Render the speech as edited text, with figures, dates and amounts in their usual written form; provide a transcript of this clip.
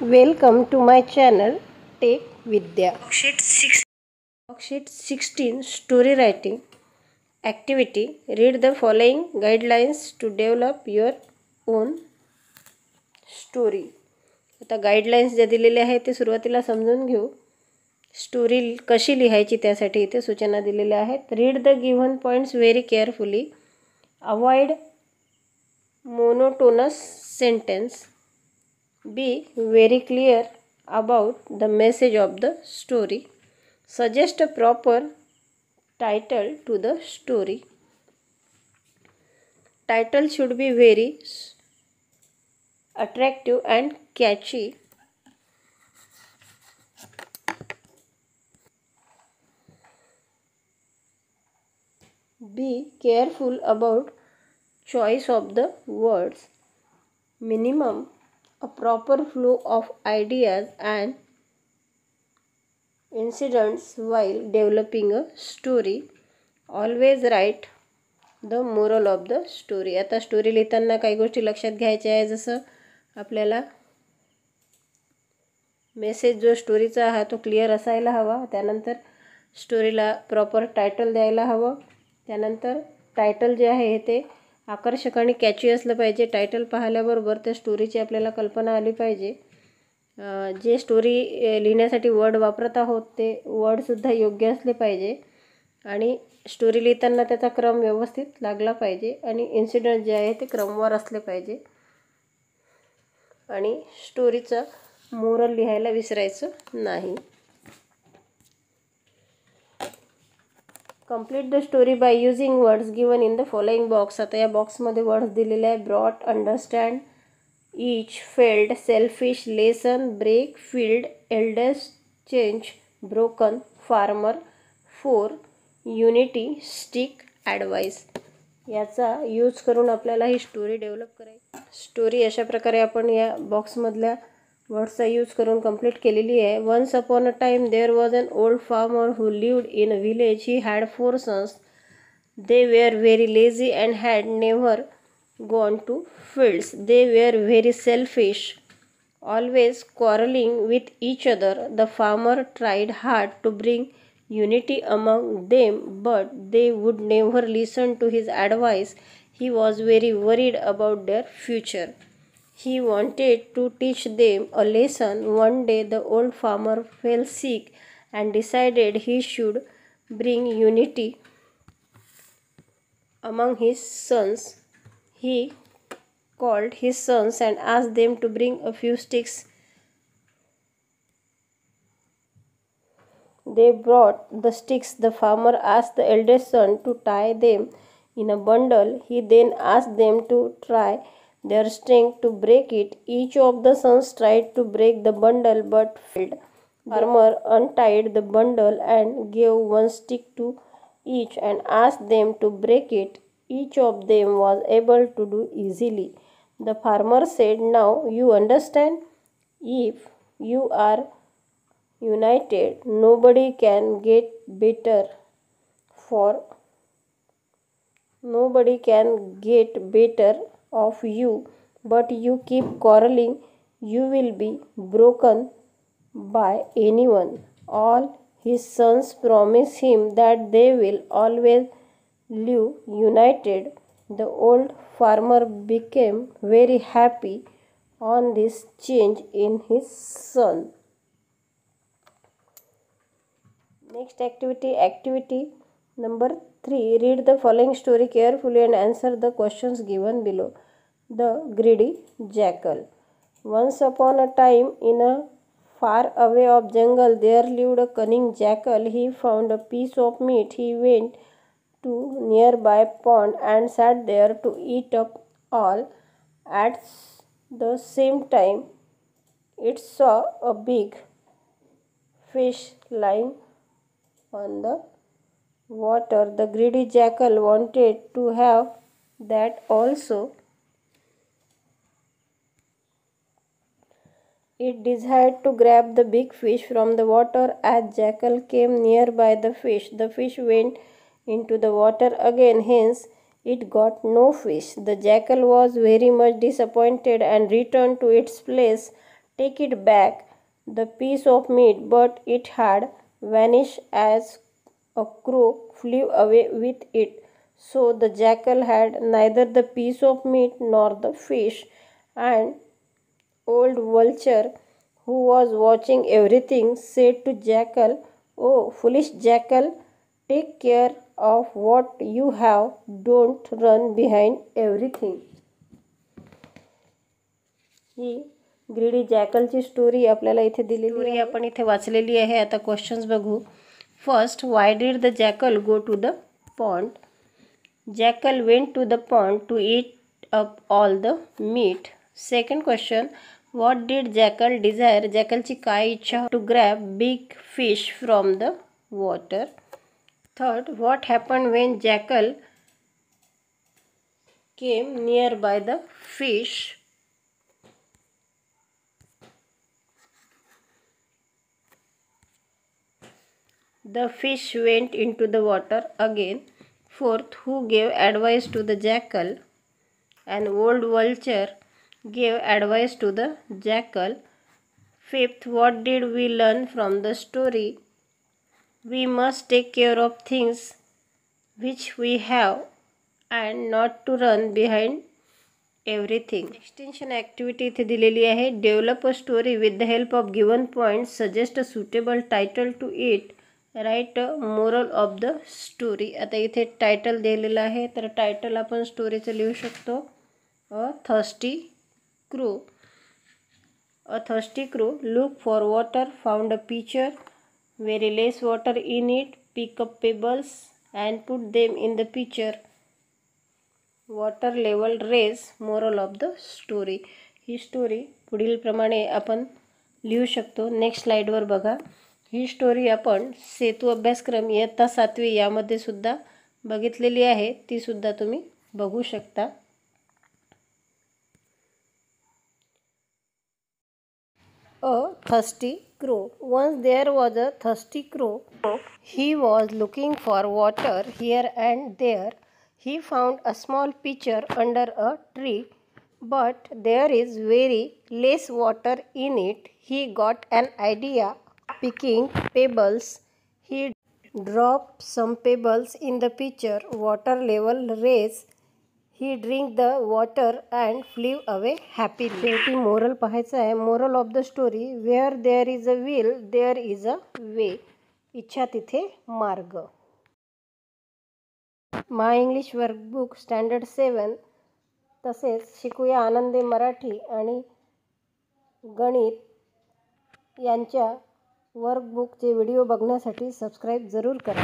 Welcome to my channel Take Vidya. Worksheet 16 Story Writing Activity. Read the following guidelines to develop your own story. आता guidelines ज्या दिलेल्या आहेत ते सुरुवातीला समजून घेऊ. स्टोरी कशी लिहायची त्यासाठी इथे सूचना दिलेल्या आहेत. Read the given points very carefully. Avoid monotonous sentence. Be very clear about the message of the story. Suggest a proper title to the story. Title should be very attractive and catchy. Be careful about choice of the words. Minimum a proper flow of ideas and incidents while developing a story. Always write the moral of the story. आता story लिहिताना काही गोष्टी लक्षात घ्यायच्या आहे. जसं आपल्याला message जो स्टोरीचा हा तो क्लिअर असायला हवा. त्यानंतर स्टोरीला प्रॉपर टायटल द्यायला हवं. त्यानंतर टायटल जे आहे ते आकर्षक आणि कॅची असलं पाहिजे. टायटल पाहिल्याबरोबर त्या स्टोरीची आपल्याला कल्पना आली पाहिजे. जे स्टोरी लिहिण्यासाठी वर्ड वापरत आहोत ते वर्डसुद्धा योग्य असले पाहिजे आणि स्टोरी लिहिताना त्याचा क्रम व्यवस्थित लागला पाहिजे आणि इन्सिडेंट जे आहे ते क्रमवार असले पाहिजे आणि स्टोरीचं मोरल लिहायला विसरायचं नाही. Complete the story by using words given in the following box. आता या बॉक्समध्ये वर्ड्स दिलेले आहे. Brought, understand, each, failed, selfish, lesson, break, field, eldest, change, broken, farmer, four, unity, stick, advice. याचा यूज करून आपल्याला ही स्टोरी डेव्हलप करायची. स्टोरी अशा प्रकारे आपण या बॉक्समधल्या वर्ड्सचा यूज करून कंप्लीट केलेली आहे. Once upon a time there was an old farmer who lived in a village. He had 4 sons. They were very lazy and had never gone to fields. They were very selfish, always quarreling with each other. The farmer tried hard to bring unity among them, but they would never listen to his advice. He was very worried about their future. He wanted to teach them a lesson. One day the old farmer fell sick and decided he should bring unity among his sons. He called his sons and asked them to bring a few sticks. They brought the sticks. The farmer asked the eldest son to tie them in a bundle. He then asked them to try their strength to break it. Each of the sons tried to break the bundle but failed. The farmer untied the bundle and gave one stick to each and asked them to break it. Each of them was able to do easily. The farmer said, "Now you understand? If you are united, nobody can get better of you, but you keep quarreling, you will be broken by anyone." All his sons promised him that they will always live united. The old farmer became very happy on this change in his son. Next activity number 3. Read the following story carefully and answer the questions given below. The Greedy Jackal. Once upon a time, in a far away of jungle, there lived a cunning jackal. He found a piece of meat. He went to nearby pond and sat there to eat up all. At the same time, it saw a big fish lying on the water. The greedy jackal wanted to have that also. It desired to grab the big fish from the water. As jackal came nearby the fish went into the water again. Hence, it got no fish. The jackal was very much disappointed and returned to its place. take it back the piece of meat, but it had vanished as a crow flew away with it. So the jackal had neither the piece of meat nor the fish, and old vulture, who was watching everything, said to jackal, "Oh, foolish jackal, take care of what you have. Don't run behind everything." ही greedy जॅकलची story आपल्याला इथे दिलेली आहे. आपण इथे वाचलेली आहे. आता क्वेश्चन्स बघू. First, why did the jackal go to the pond? Jackal went to the pond to eat up all the meat. Second question, what did jackal desire? जॅकलची काय इच्छा? To grab big fish from the water. Third, what happen when jackal came near by the fish? The fish went into the water again. Fourth, who gave advice to the jackal? An old vulture gave advice to the jackal. Fifth, what did we learn from the story? We must take care of things which we have and not to run behind everything. Extension activity इथे दिलेली आहे. Develop a story with the help of given points. Suggest a suitable title to it. Write moral of the story. आता इथे title दिलेलं आहे, तर title आपण स्टोरीचं लिहू शकतो. A thirsty crow. A thirsty crow look for water, found a pitcher, very less water in it, pick up pebbles and put them in the pitcher. Water level raise. Moral of the story. ही story पुढीलप्रमाणे आपण लिहू शकतो. Next स्लाईडवर बघा. ही story आपण सेतू अभ्यासक्रम इयत्ता 7वी यामध्ये सुद्धा बघितलेली आहे. ती सुद्धा तुम्ही बघू शकता. A thirsty crow. Once there was a thirsty crow. He was looking for water here and there. He found a small pitcher under a tree, but there is very less water in it. He got an idea. Picking pebbles, he dropped some pebbles in the pitcher. Water level raised. He drank the water and flew away happily. शेवटी moral पाहायचं आहे. Moral of the story, where there is a will there is a way. इच्छा तिथे मार्ग. My English workbook standard 7 तसेच शिकूया आनंदी मराठी आणि गणित यांच्या वर्कबुकचे व्हिडिओ बघण्यासाठी सबस्क्राईब जरूर करा.